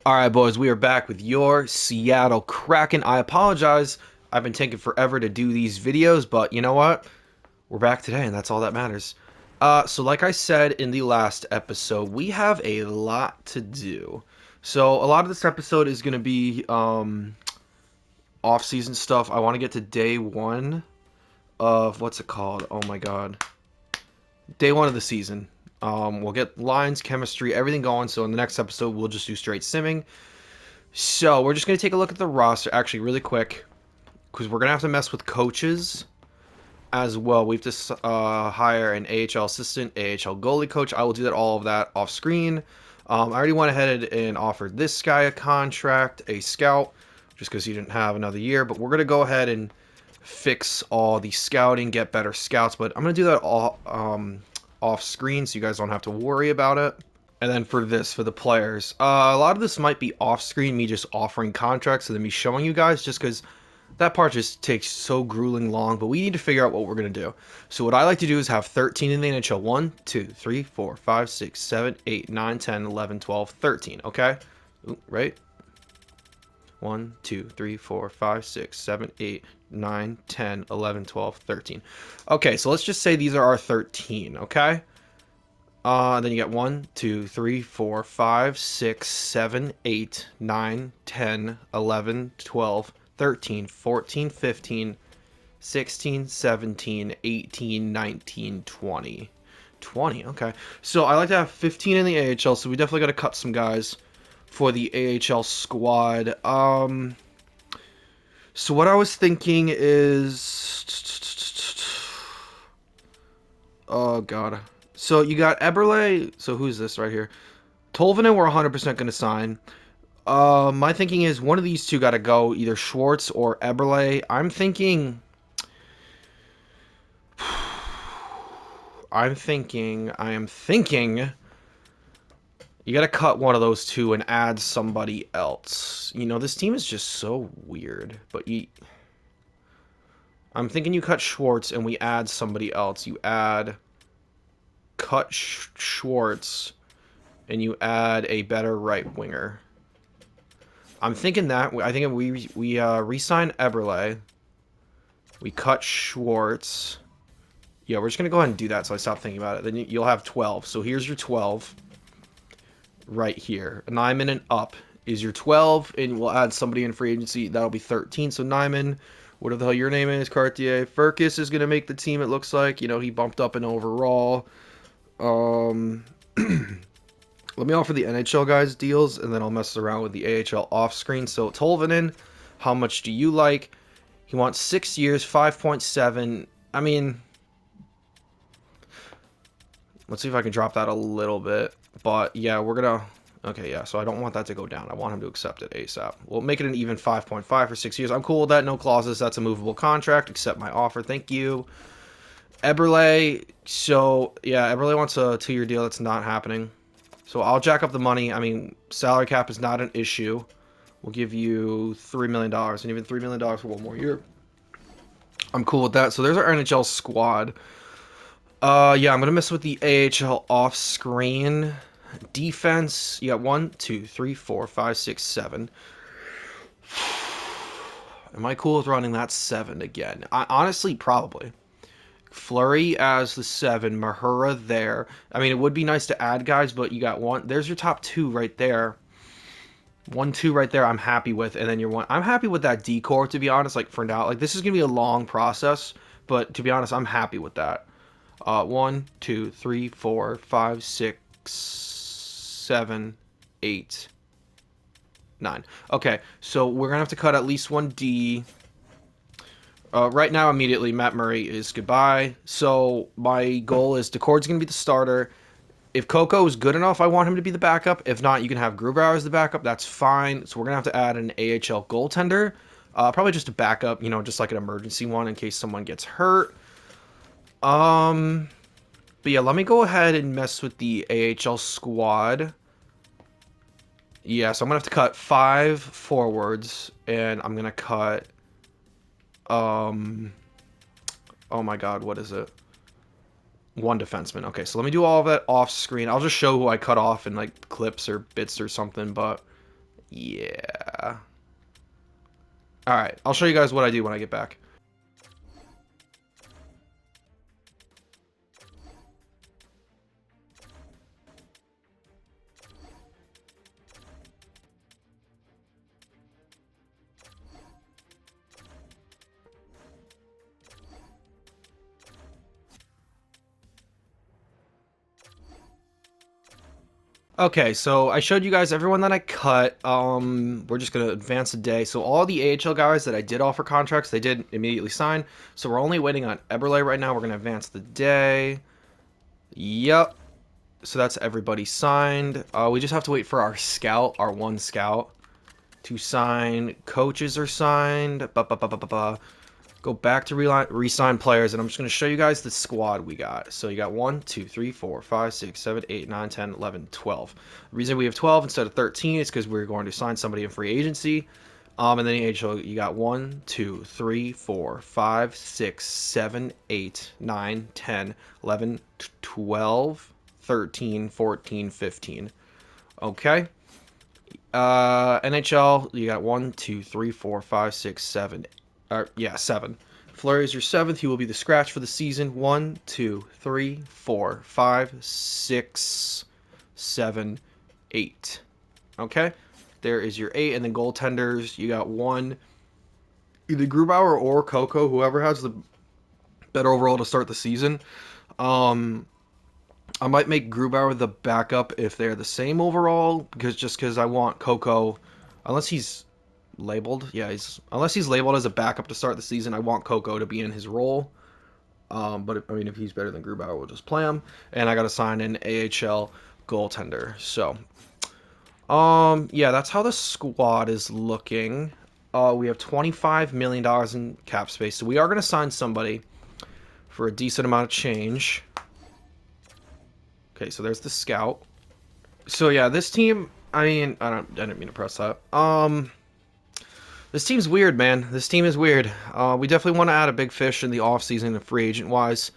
All right, boys, we are back with your Seattle Kraken. I apologize. I've been taking forever to do these videos, but you know what? We're back today, and that's all that matters. So like I said in the last episode, we have a lot to do. So a lot of this episode is going to be off-season stuff. I want to get to day one of, what's it called? Oh my god. Day one of the season. We'll get lines, chemistry, everything going. So in the next episode, we'll just do straight simming. So we're just going to take a look at the roster actually really quick because we're going to have to mess with coaches as well. We have to hire an AHL assistant, AHL goalie coach. I will do all of that off screen. I already went ahead and offered this guy a contract, a scout, just because he didn't have another year. But we're going to go ahead and fix all the scouting, get better scouts. But I'm going to do that all off screen so you guys don't have to worry about it. And then for the players, a lot of this might be off screen, me just offering contracts and then me showing you guys, just because that part just takes so grueling long, but we need to figure out what we're going to do. So what I like to do is have 13 in the NHL. 1, 2, 3, 4, 5, 6, 7, 8, 9, 10, 11, 12, 13, okay? Ooh, right? 1, 2, 3, 4, 5, 6, 7, 8, 9, 10, 11, 12, 13. Okay, so let's just say these are our 13, okay? Then you get 1, 2, 3, 4, 5, 6, 7, 8, 9, 10, 11, 12, 13, 14, 15, 16, 17, 18, 19, 20. 20, okay. So I like to have 15 in the AHL, so we definitely got to cut some guys for the AHL squad. So what I was thinking is... Oh, God. So you got Eberle. So who's this right here? Tolvanen we're 100% going to sign. My thinking is one of these two got to go, either Schwartz or Eberle. I am thinking you got to cut one of those two and add somebody else. You know, this team is just so weird, but I'm thinking you cut Schwartz and we add somebody else. Cut Schwartz and you add a better right winger. I'm thinking that. I think we re-sign Eberle. We cut Schwartz. Yeah, we're just going to go ahead and do that so I stop thinking about it. Then you'll have 12. So here's your 12 right here. Nyman and up is your 12, and we'll add somebody in free agency. That'll be 13. So Nyman, whatever the hell your name is, Cartier. Furcus is going to make the team, it looks like. You know, he bumped up in overall. Let me offer the NHL guys deals, and then I'll mess around with the AHL off screen. So Tolvanen, how much do you like? He wants 6 years, 5.7. I mean, let's see if I can drop that a little bit. But yeah, we're gonna. Okay, yeah. So I don't want that to go down. I want him to accept it ASAP. We'll make it an even 5.5 for 6 years. I'm cool with that. No clauses. That's a movable contract. Accept my offer. Thank you. Eberle. So yeah, Eberle wants a 2-year deal. That's not happening. So I'll jack up the money. I mean, salary cap is not an issue. We'll give you $3 million and even $3 million for 1 more year. I'm cool with that. So there's our NHL squad. Yeah, I'm gonna mess with the AHL off screen. Defense, you got 1, 2, 3, 4, 5, 6, 7. Am I cool with running that 7 again? Honestly, probably. Flurry as the 7, Mahura there. I mean, it would be nice to add guys, but you got one. There's your top 2 right there. 1, 2 right there. I'm happy with, and then your 1. I'm happy with that Daccord, to be honest. Like for now, like this is gonna be a long process, but to be honest, I'm happy with that. 1, 2, 3, 4, 5, 6, 7, 8, 9. Okay, so we're gonna have to cut at least 1 D. Right now, immediately, Matt Murray is goodbye. So my goal is Daccord's going to be the starter. If Coco is good enough, I want him to be the backup. If not, you can have Grubauer as the backup. That's fine. So we're going to have to add an AHL goaltender. Probably just a backup, you know, just like an emergency one in case someone gets hurt. But yeah, let me go ahead and mess with the AHL squad. Yeah, so I'm going to have to cut 5 forwards, and I'm going to cut... oh my god, what is it? 1 defenseman. Okay, so let me do all of that off screen. I'll just show who I cut off in like clips or bits or something, but Yeah. Alright, I'll show you guys what I do when I get back. Okay, so I showed you guys everyone that I cut. We're just gonna advance a day. So all the AHL guys that I did offer contracts, they did immediately sign. So we're only waiting on Eberle right now. We're gonna advance the day. Yep. So that's everybody signed. We just have to wait for our scout, our one scout, to sign. Coaches are signed. Go back to re-sign players, and I'm just going to show you guys the squad we got. So you got 1, 2, 3, 4, 5, 6, 7, 8, 9, 10, 11, 12. The reason we have 12 instead of 13 is because we're going to sign somebody in free agency. And then the AHL, you got 1, 2, 3, 4, 5, 6, 7, 8, 9, 10, 11, 12, 13, 14, 15. Okay. NHL, you got 1, 2, 3, 4, 5, 6, 7. 7. Fleury is your 7th. He will be the scratch for the season. 1, 2, 3, 4, 5, 6, 7, 8. Okay? There is your 8. And then goaltenders, you got 1. Either Grubauer or Coco, whoever has the better overall to start the season. I might make Grubauer the backup if they're the same overall, because I want Coco, unless he's labeled. Yeah, unless he's labeled as a backup to start the season, I want Coco to be in his role. But I mean, if he's better than Grubauer, we'll just play him. And I got to sign an AHL goaltender. So, yeah, that's how the squad is looking. We have $25 million in cap space, so we are going to sign somebody for a decent amount of change. Okay, so there's the scout. So yeah, this team. I mean, I didn't mean to press that. This team's weird, man. This team is weird. We definitely want to add a big fish in the offseason and free agent-wise.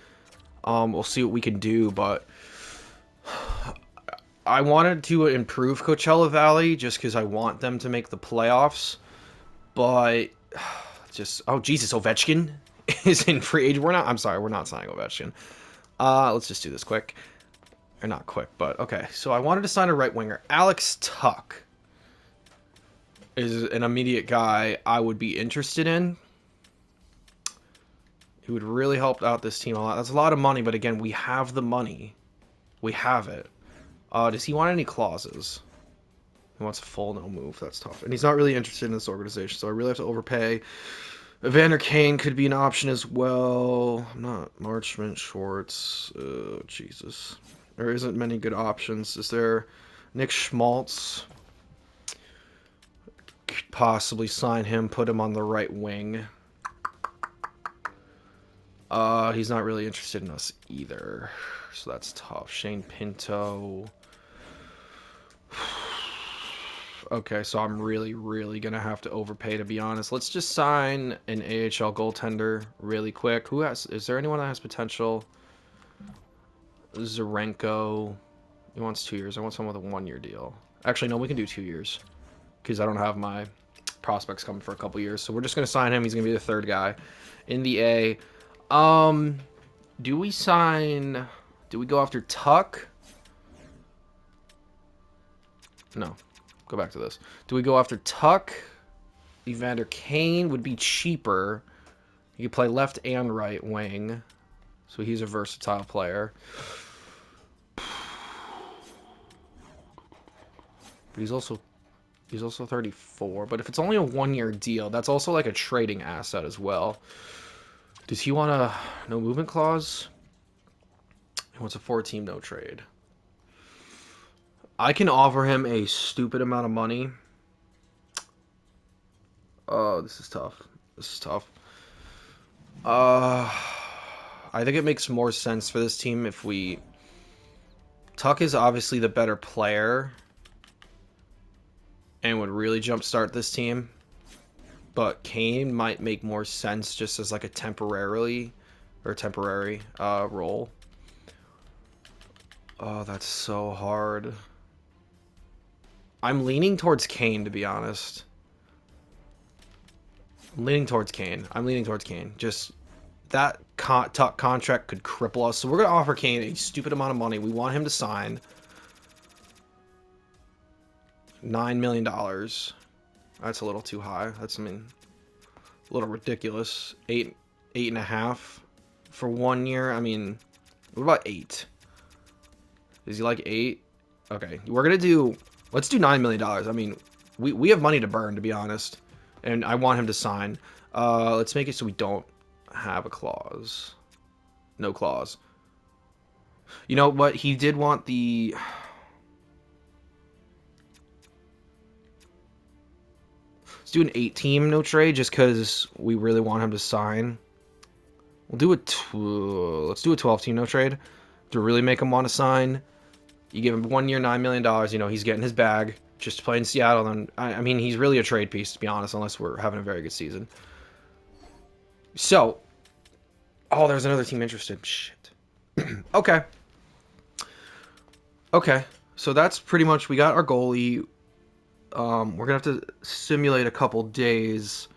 We'll see what we can do, but I wanted to improve Coachella Valley just because I want them to make the playoffs. But just... Oh, Jesus, Ovechkin is in free agent. I'm sorry, we're not signing Ovechkin. Let's just do this quick. Or not quick, but okay. So I wanted to sign a right winger. Alex Tuck is an immediate guy I would be interested in. He would really help out this team a lot. That's a lot of money, but again, we have the money. We have it. Does he want any clauses? He wants a full no move. That's tough. And he's not really interested in this organization, so I really have to overpay. Evander Kane could be an option as well. Not Marchment, Schwartz. Oh, Jesus. There isn't many good options. Is there Nick Schmaltz? Could possibly sign him, put him on the right wing. He's not really interested in us either. So that's tough. Shane Pinto. Okay, so I'm really, really going to have to overpay, to be honest. Let's just sign an AHL goaltender really quick. Is there anyone that has potential? Zarenko. He wants 2 years. I want someone with a 1-year deal. Actually, no, we can do 2 years. Because I don't have my prospects coming for a couple years. So we're just going to sign him. He's going to be the 3rd guy in the A. Do we go after Tuck? No. Go back to this. Do we go after Tuck? Evander Kane would be cheaper. He could play left and right wing. So he's a versatile player. But he's also 34. But if it's only a 1-year deal, that's also like a trading asset as well. Does he want a no movement clause? He wants a 4-team no trade. I can offer him a stupid amount of money. Oh, this is tough. This is tough. I think it makes more sense for this team if we... Tuck is obviously the better player and would really jumpstart this team. But Kane might make more sense just as like a temporary role. Oh, that's so hard. I'm leaning towards Kane, to be honest. I'm leaning towards Kane. Just that contract could cripple us. So we're going to offer Kane a stupid amount of money. We want him to sign $9 million. That's a little too high. That's, I mean, a little ridiculous. 8.5 for 1 year. I mean, what about 8? Is he like 8? Okay, we're going to do... Let's do $9 million. I mean, we have money to burn, to be honest. And I want him to sign. Let's make it so we don't have a clause. No clause. You know what? He did want the... Let's do an 8-team no trade just because we really want him to sign. We'll do let's do a 12-team no trade to really make him want to sign. You give him 1 year, $9 million. You know, he's getting his bag just to play in Seattle. And I mean, he's really a trade piece, to be honest, unless we're having a very good season. So, oh, there's another team interested. Shit. Okay. Okay. So that's pretty much, we got our goalie. We're going to have to simulate a couple days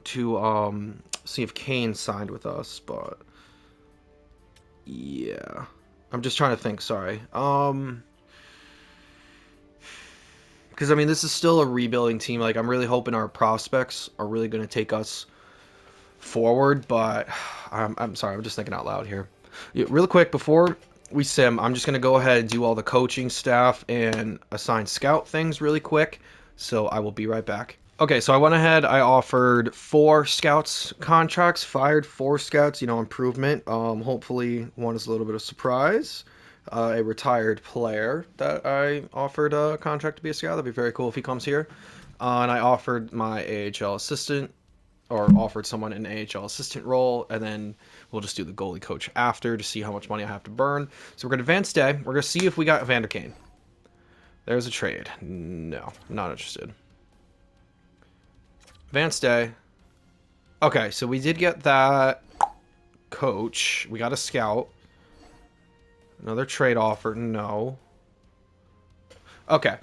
to see if Kane signed with us, but yeah. I'm just trying to think, sorry. Because, I mean, this is still a rebuilding team. Like, I'm really hoping our prospects are really going to take us forward, but I'm sorry, I'm just thinking out loud here. Yeah, real quick, before we sim, I'm just going to go ahead and do all the coaching staff and assign scout things really quick, so I will be right back. Okay, so I went ahead, I offered 4 scouts contracts, fired 4 scouts, you know, improvement. Hopefully one is a little bit of surprise. A retired player that I offered a contract to be a scout. That'd be very cool if he comes here. And I offered my AHL assistant, or offered someone an AHL assistant role, and then we'll just do the goalie coach after to see how much money I have to burn. So we're going to advance day. We're going to see if we got Vander Kane. There's a trade. No, not interested. Advance day. Okay, so we did get that coach. We got a scout. Another trade offer. No. Okay.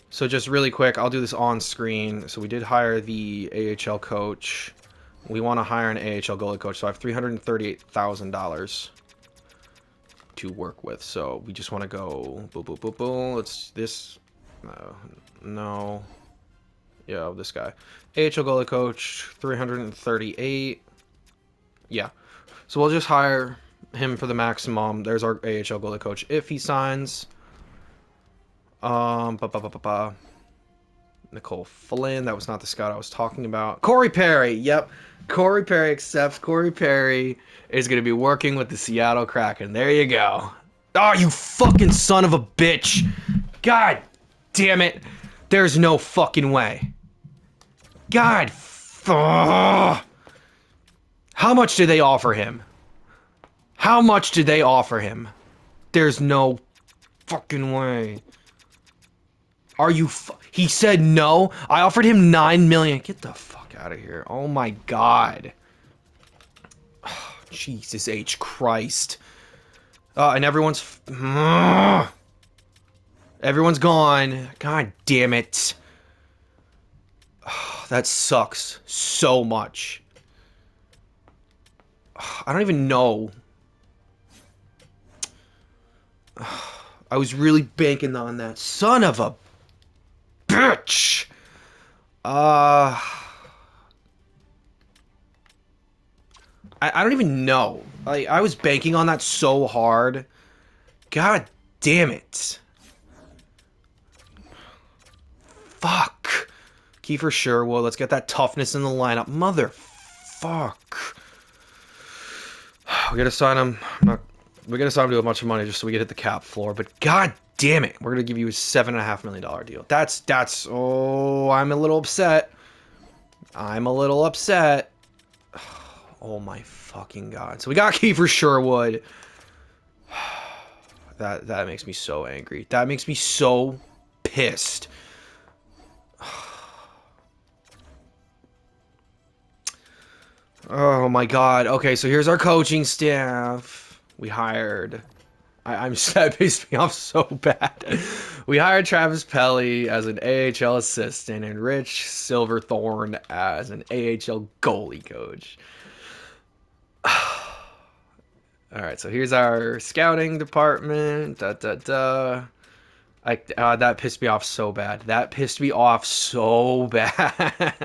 So just really quick, I'll do this on screen. So we did hire the AHL coach. We want to hire an AHL goalie coach. So I have $338,000 to work with. So we just want to go boom, boom, boom, boom. Let's this. No. Yeah, this guy. AHL goalie coach, 338. Yeah. So we'll just hire him for the maximum. There's our AHL goalie coach if he signs. Nicole Flynn, that was not the scout I was talking about. Corey Perry, yep. Corey Perry accepts. Corey Perry is going to be working with the Seattle Kraken. There you go. Oh, you fucking son of a bitch. God damn it. There's no fucking way. God. How much did they offer him? How much did they offer him? There's no fucking way. Are you he said no? I offered him $9 million. Get the fuck out of here. Oh my god. Oh, Jesus H. Christ. And everyone's gone. God damn it. Oh, that sucks so much. I don't even know. I was really banking on that. Son of a bitch. I don't even know. I was banking on that so hard. God damn it. Fuck. Kiefer Sherwood. Let's get that toughness in the lineup. Motherfuck. We gotta sign him. We gotta sign him to a bunch of money just so we can hit the cap floor. But god damn it, we're gonna give you a $7.5 million deal. That's. Oh, I'm a little upset. I'm a little upset. Oh my fucking god. So we got Kiefer Sherwood. That makes me so angry. That makes me so pissed. Oh my god. Okay, so here's our coaching staff. We hired. I'm sad. It pissed me off so bad. We hired Travis Pelly as an AHL assistant and Rich Silverthorne as an AHL goalie coach. All right, so here's our scouting department. That pissed me off so bad. That pissed me off so bad.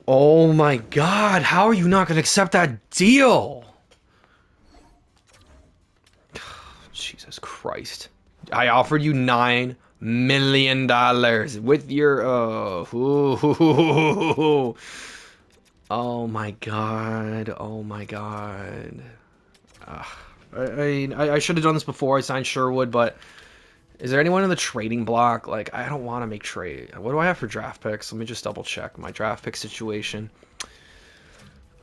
Oh my God, how are you not going to accept that deal? Jesus Christ. I offered you $9 million with your, oh my God. Oh my God. I should have done this before I signed Sherwood, but is there anyone in the trading block? Like, I don't want to make trade. What do I have for draft picks? Let me just double check my draft pick situation.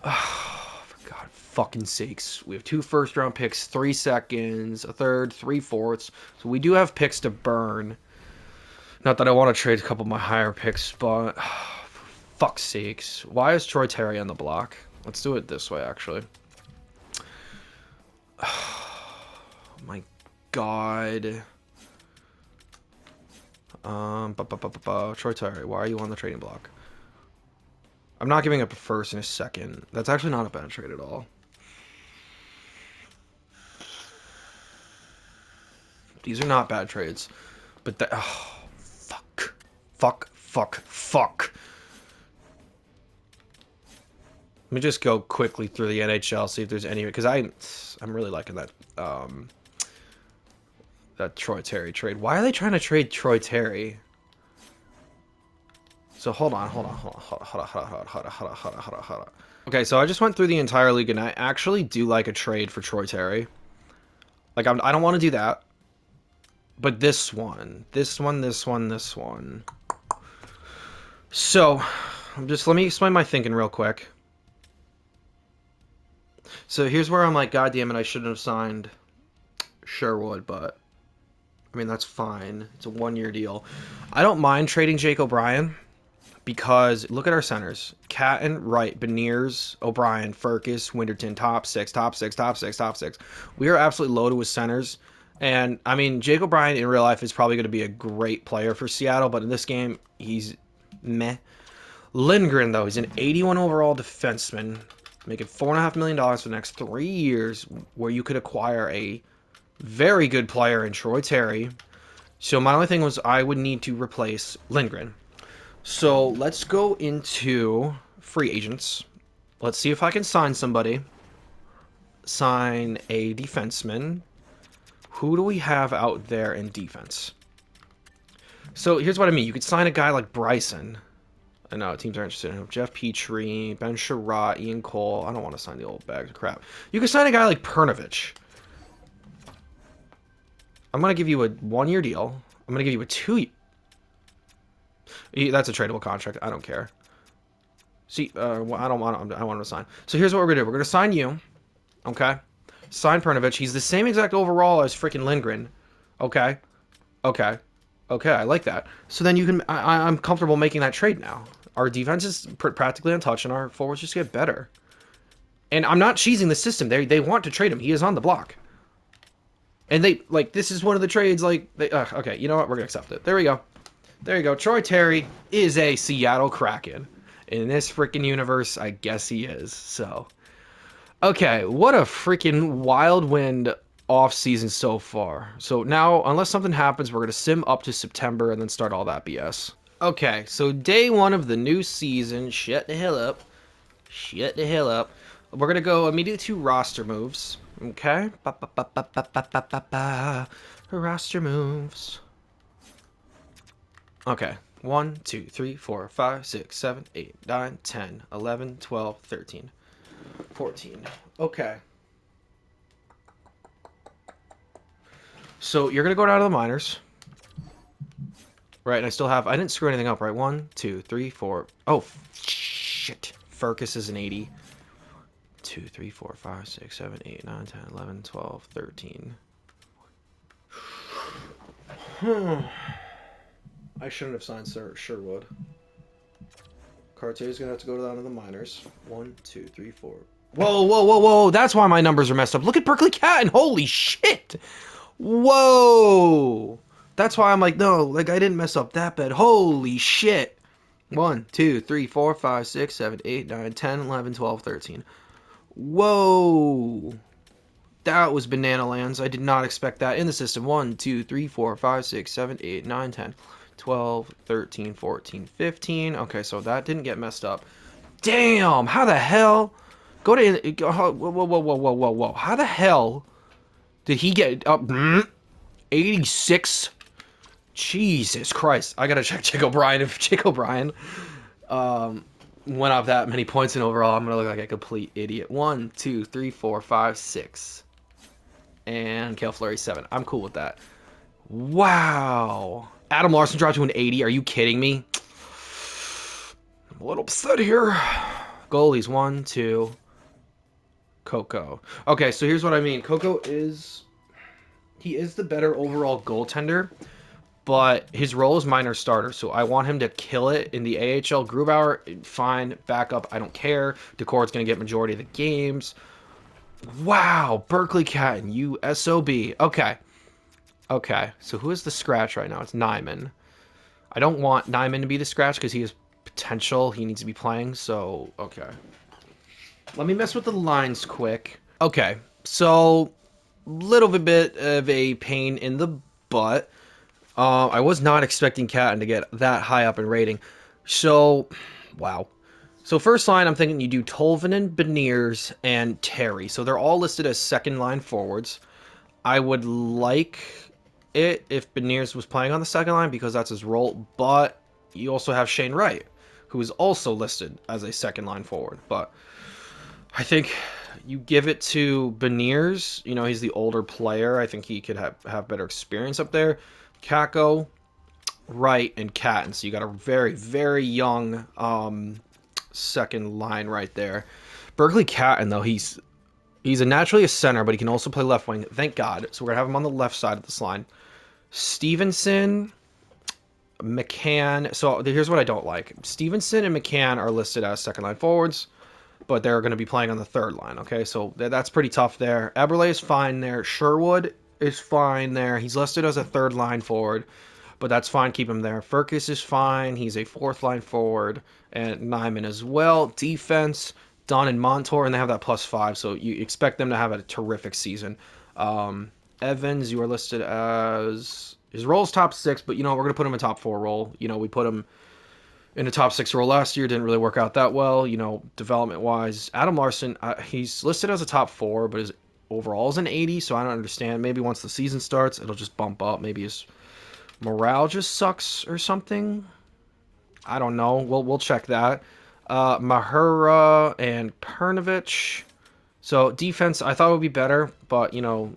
Oh, for God fucking sakes. We have 2 first-round picks, 3 seconds, a third, 3 fourths. So we do have picks to burn. Not that I want to trade a couple of my higher picks, but for fuck's sakes. Why is Troy Terry on the block? Let's do it this way, actually. Oh, my God. Troy Terry, why are you on the trading block? I'm not giving up a first and a second. That's actually not a bad trade at all. These are not bad trades. But that... Oh, fuck. Fuck. Let me just go quickly through the NHL, see if there's any... Because I'm really liking that... that Troy Terry trade. Why are they trying to trade Troy Terry? So hold on. Okay, so I just went through the entire league, and I actually do like a trade for Troy Terry. Like, I don't want to do that. But this one. So, let me explain my thinking real quick. So here's where I'm like, God damn it, I shouldn't have signed Sherwood, but I mean, that's fine. It's a 1-year deal. I don't mind trading Jake O'Brien because look at our centers. Catton, Wright, Beniers, O'Brien, Furcus, Winterton, top six. We are absolutely loaded with centers. And, I mean, Jake O'Brien in real life is probably going to be a great player for Seattle, but in this game, he's meh. Lindgren, though, he's an 81 overall defenseman, making $4.5 million for the next 3 years, where you could acquire a very good player in Troy Terry. So my only thing was I would need to replace Lindgren. So let's go into free agents. Let's see if I can sign somebody. Sign a defenseman. Who do we have out there in defense? So here's what I mean. You could sign a guy like Bryson. I know teams are interested in him. Jeff Petrie, Ben Sherratt, Ian Cole. I don't want to sign the old bags of crap. You could sign a guy like Pernovich. I'm going to give you a 1-year deal. I'm going to give you a 2-year. That's a tradable contract. I don't care. See, I don't want to sign. So here's what we're going to do. We're going to sign you. Okay? Sign Pernovich. He's the same exact overall as freaking Lindgren. Okay? Okay, I like that. So then you can... I'm comfortable making that trade now. Our defense is practically untouched, and our forwards just get better. And I'm not cheesing the system. They want to trade him. He is on the block. And they, like, this is one of the trades, like, okay, you know what? We're going to accept it. There we go. There you go. Troy Terry is a Seattle Kraken. In this freaking universe, I guess he is. So, okay, what a freaking wild wind off-season so far. So now, unless something happens, we're going to sim up to September and then start all that BS. Okay, so day 1 of the new season. Shut the hell up. We're going to go immediately to roster moves. Okay. Roster moves. Okay. 1, 2, 3, 4, 5, 6, 7, 8, 9, 10, 11, 12, 13, 14. Okay. So you're going to go down to the minors. Right, and I didn't screw anything up, right? 1, 2, 3, 4. Oh, shit. Furcus is an 80. 2, 3, 4, 5, 6, 7, 8, 9, 10, 11, 12, 13. I shouldn't have signed Sherwood. Cartier's going to have to go down to the minors. 1, 2, 3, 4. Whoa. That's why my numbers are messed up. Look at Berkeley Catton. Holy shit. Whoa. That's why I'm like, no, like I didn't mess up that bad. Holy shit. 1, 2, 3, 4, 5, 6, 7, 8, 9, 10, 11, 12, 13. Whoa. That was banana lands. I did not expect that in the system. 1, 2, 3, 4, 5, 6, 7, 8, 9, 10, 12, 13, 14, 15. Okay, so that didn't get messed up. Damn, how the hell? Go to... Whoa, whoa, whoa, whoa, whoa, whoa, whoa. How the hell did he get up? 86? Jesus Christ. I gotta check Jake O'Brien. If Jake O'Brien went off that many points in overall, I'm gonna look like a complete idiot. 1, 2, 3, 4, 5, 6. And Cale Fleury 7. I'm cool with that. Wow. Adam Larson dropped to an 80. Are you kidding me? I'm a little upset here. Goalies 1, 2. Coco. Okay, so here's what I mean. Coco is... He is the better overall goaltender, but his role is minor starter, so I want him to kill it in the AHL. Grubauer, fine. Backup, I don't care. Daccord's going to get majority of the games. Wow, Berkeley Catton, you SOB. Okay. Okay, so who is the scratch right now? It's Nyman. I don't want Nyman to be the scratch because he has potential. He needs to be playing, so okay. Let me mess with the lines quick. Okay, so little bit of a pain in the butt. I was not expecting Catton to get that high up in rating. So, wow. So first line, I'm thinking you do Tolvanen, Beniers, and Terry. So they're all listed as second line forwards. I would like it if Beniers was playing on the second line because that's his role. But you also have Shane Wright, who is also listed as a second line forward. But I think you give it to Beniers. You know, he's the older player. I think he could have better experience up there. Kako, Wright, and Catton. So you got a very, very young second line right there. Berkeley Catton, though, he's naturally a center, but he can also play left wing. Thank God. So we're gonna have him on the left side of this line. Stevenson, McCann. So here's what I don't like. Stevenson and McCann are listed as second line forwards, but they're going to be playing on the third line. Okay, so that's pretty tough there. Eberle is fine there. Sherwood is fine there. He's listed as a third line forward, but that's fine. Keep him there. Furcus is fine. He's a fourth line forward, and Nyman as well. Defense, Don and Montour, and they have that +5, so you expect them to have a terrific season. Evans, you are listed as... His role's top 6, but, you know, we're going to put him in top 4 role. You know, we put him in the top 6 role last year. Didn't really work out that well, you know, development-wise. Adam Larson, he's listed as a top 4, but his overall is an 80, so I don't understand. Maybe once the season starts, it'll just bump up. Maybe his morale just sucks or something. I don't know. We'll check that. Mahura and Pernovich. So defense, I thought would be better, but, you know,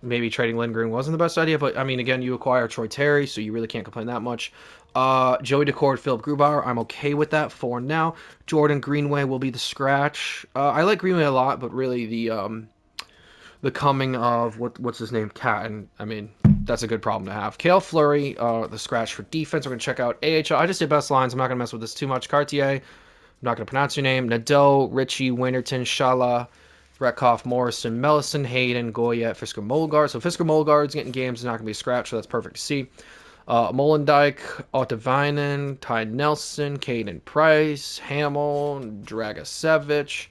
maybe trading Lindgren wasn't the best idea. But, I mean, again, you acquire Troy Terry, so you really can't complain that much. Joey Daccord, Philip Grubauer, I'm okay with that for now. Jordan Greenway will be the scratch. I like Greenway a lot, but really the coming of, what's his name, Catton, I mean, that's a good problem to have. Cale Fleury, the scratch for defense. We're going to check out AHL. I just did best lines. I'm not going to mess with this too much. Cartier, I'm not going to pronounce your name. Nadeau, Ritchie, Winterton, Shala, Retkoff, Morrison, Mellison, Hayden, Goyette, Fisker, Molgard. So Fisker Molgard's getting games. Not going to be a scratch, so that's perfect to see. Molendijk, Ottavainen, Ty Nelson, Caden Price, Hamill, Dragasevich.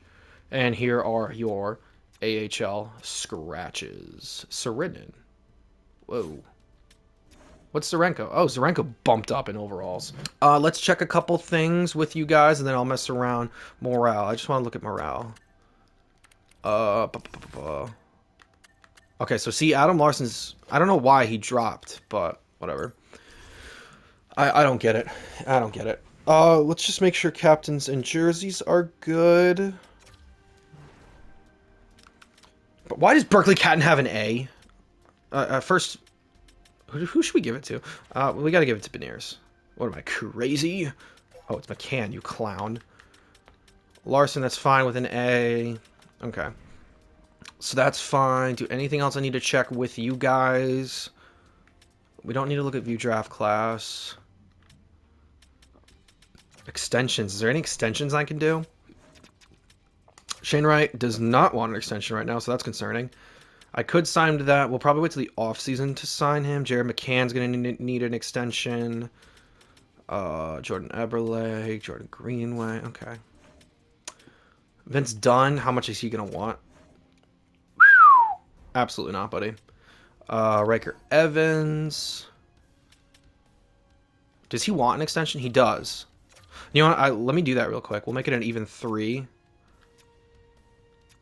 And here are your AHL scratches. Sarinin. Whoa. What's Zarenko? Oh, Zarenko bumped up in overalls. Let's check a couple things with you guys, and then I'll mess around. Morale. I just want to look at morale. Okay, so see, Adam Larson's... I don't know why he dropped, but whatever. I don't get it. I don't get it. Let's just make sure captains and jerseys are good. But why does Berkeley Catton have an A? First, who should we give it to? We gotta give it to Beniers. What am I, crazy? Oh, it's McCann, you clown. Larson, that's fine with an A. Okay. So that's fine. Do anything else I need to check with you guys? We don't need to look at view draft class. Extensions. Is there any extensions I can do? Shane Wright does not want an extension right now, so that's concerning. I could sign him to that. We'll probably wait till the offseason to sign him. Jared McCann's going to need an extension. Jordan Eberle, Jordan Greenway. Okay. Vince Dunn, how much is he going to want? Absolutely not, buddy. Riker Evans. Does he want an extension? He does. You know what? Let me do that real quick. We'll make it an even 3.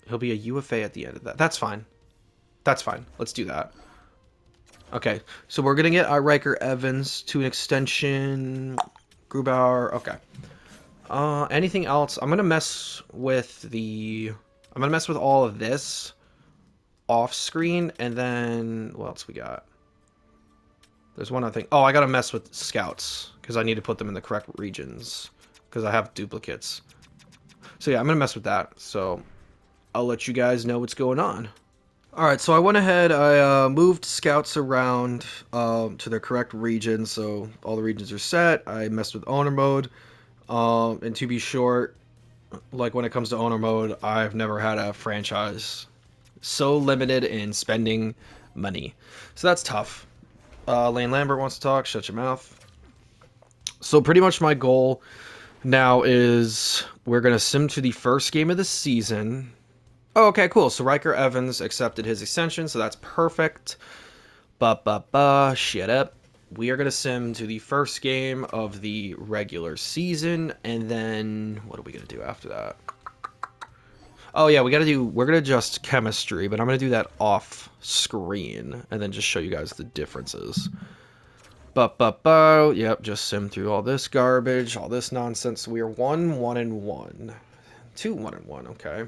He'll be a UFA at the end of that. That's fine. That's fine. Let's do that. Okay, so we're gonna get Riker Evans to an extension. Grubauer. Okay. Anything else? I'm gonna mess with all of this off screen, and then what else we got? There's one other thing. Oh, I gotta mess with scouts because I need to put them in the correct regions because I have duplicates. So yeah, I'm gonna mess with that. So I'll let you guys know what's going on. Alright, so I went ahead, I moved scouts around to their correct regions, so all the regions are set. I messed with owner mode, and to be short, like when it comes to owner mode, I've never had a franchise so limited in spending money. So that's tough. Lane Lambert wants to talk, shut your mouth. So pretty much my goal now is we're going to sim to the first game of the season. Oh, okay, cool. So Riker Evans accepted his extension, so that's perfect. Shut up. We are going to sim to the first game of the regular season, and then what are we going to do after that? Oh yeah, we're going to adjust chemistry, but I'm going to do that off screen and then just show you guys the differences. Yep, just sim through all this garbage, all this nonsense. We are 1-1-1. 2-1-1, okay.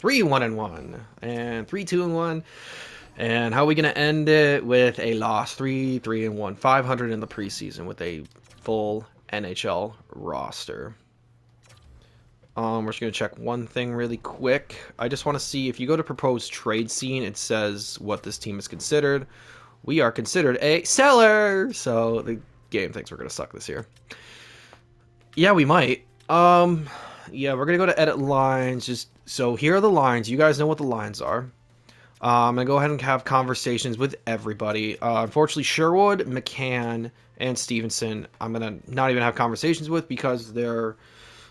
3-1-1 and 3-2-1, and how are we gonna end it? With a loss, 3-3-1, 500 in the preseason with a full NHL roster. We're just gonna check one thing really quick. I just want to see if you go to proposed trade scene, it says what this team is considered. We are considered a seller, so the game thinks we're gonna suck this year. Yeah, we might. Yeah, we're gonna go to edit lines. So here are the lines. You guys know what the lines are. I'm gonna go ahead and have conversations with everybody. Unfortunately, Sherwood, McCann, and Stevenson, I'm gonna not even have conversations with because they're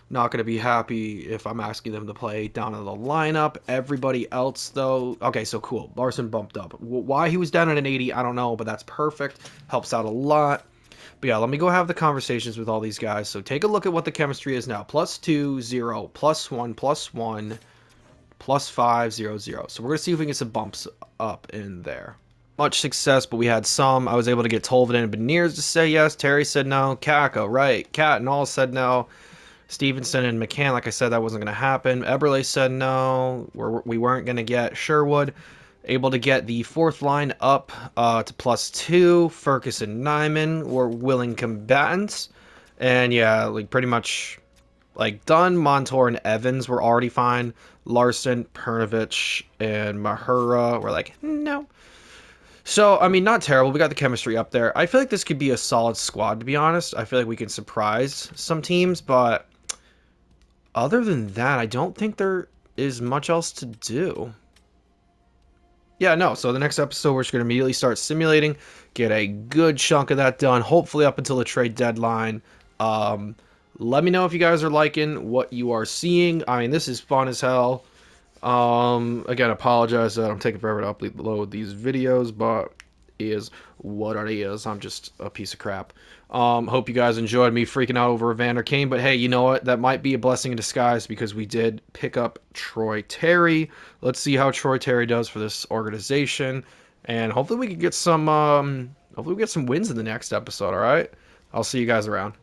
not gonna be happy if I'm asking them to play down in the lineup. Everybody else, though, okay, so cool. Larson bumped up. Why he was down at an 80, I don't know, but that's perfect. Helps out a lot. But yeah, let me go have the conversations with all these guys. So take a look at what the chemistry is now. +2, 0, +1, +1, +5, 0, 0. So we're going to see if we can get some bumps up in there. Much success, but we had some. I was able to get Tolvanen and Beniers to say yes. Terry said no. Kako, right. Cat and all said no. Stevenson and McCann, like I said, that wasn't going to happen. Eberle said no. We weren't going to get Sherwood. Able to get the fourth line up to +2. Ferguson and Nyman were willing combatants. And yeah, like pretty much like done. Montour and Evans were already fine. Larson, Pernovich, and Mahura were like, no. So, I mean, not terrible. We got the chemistry up there. I feel like this could be a solid squad, to be honest. I feel like we can surprise some teams, but other than that, I don't think there is much else to do. Yeah, no, so the next episode, we're just going to immediately start simulating, get a good chunk of that done, hopefully up until the trade deadline. Let me know if you guys are liking what you are seeing. I mean, this is fun as hell. Again, apologize that I'm taking forever to upload these videos, but it is what it is. I'm just a piece of crap. Hope you guys enjoyed me freaking out over Evander Kane, but hey, you know what? That might be a blessing in disguise because we did pick up Troy Terry. Let's see how Troy Terry does for this organization, and hopefully we can get some wins in the next episode. All right, I'll see you guys around.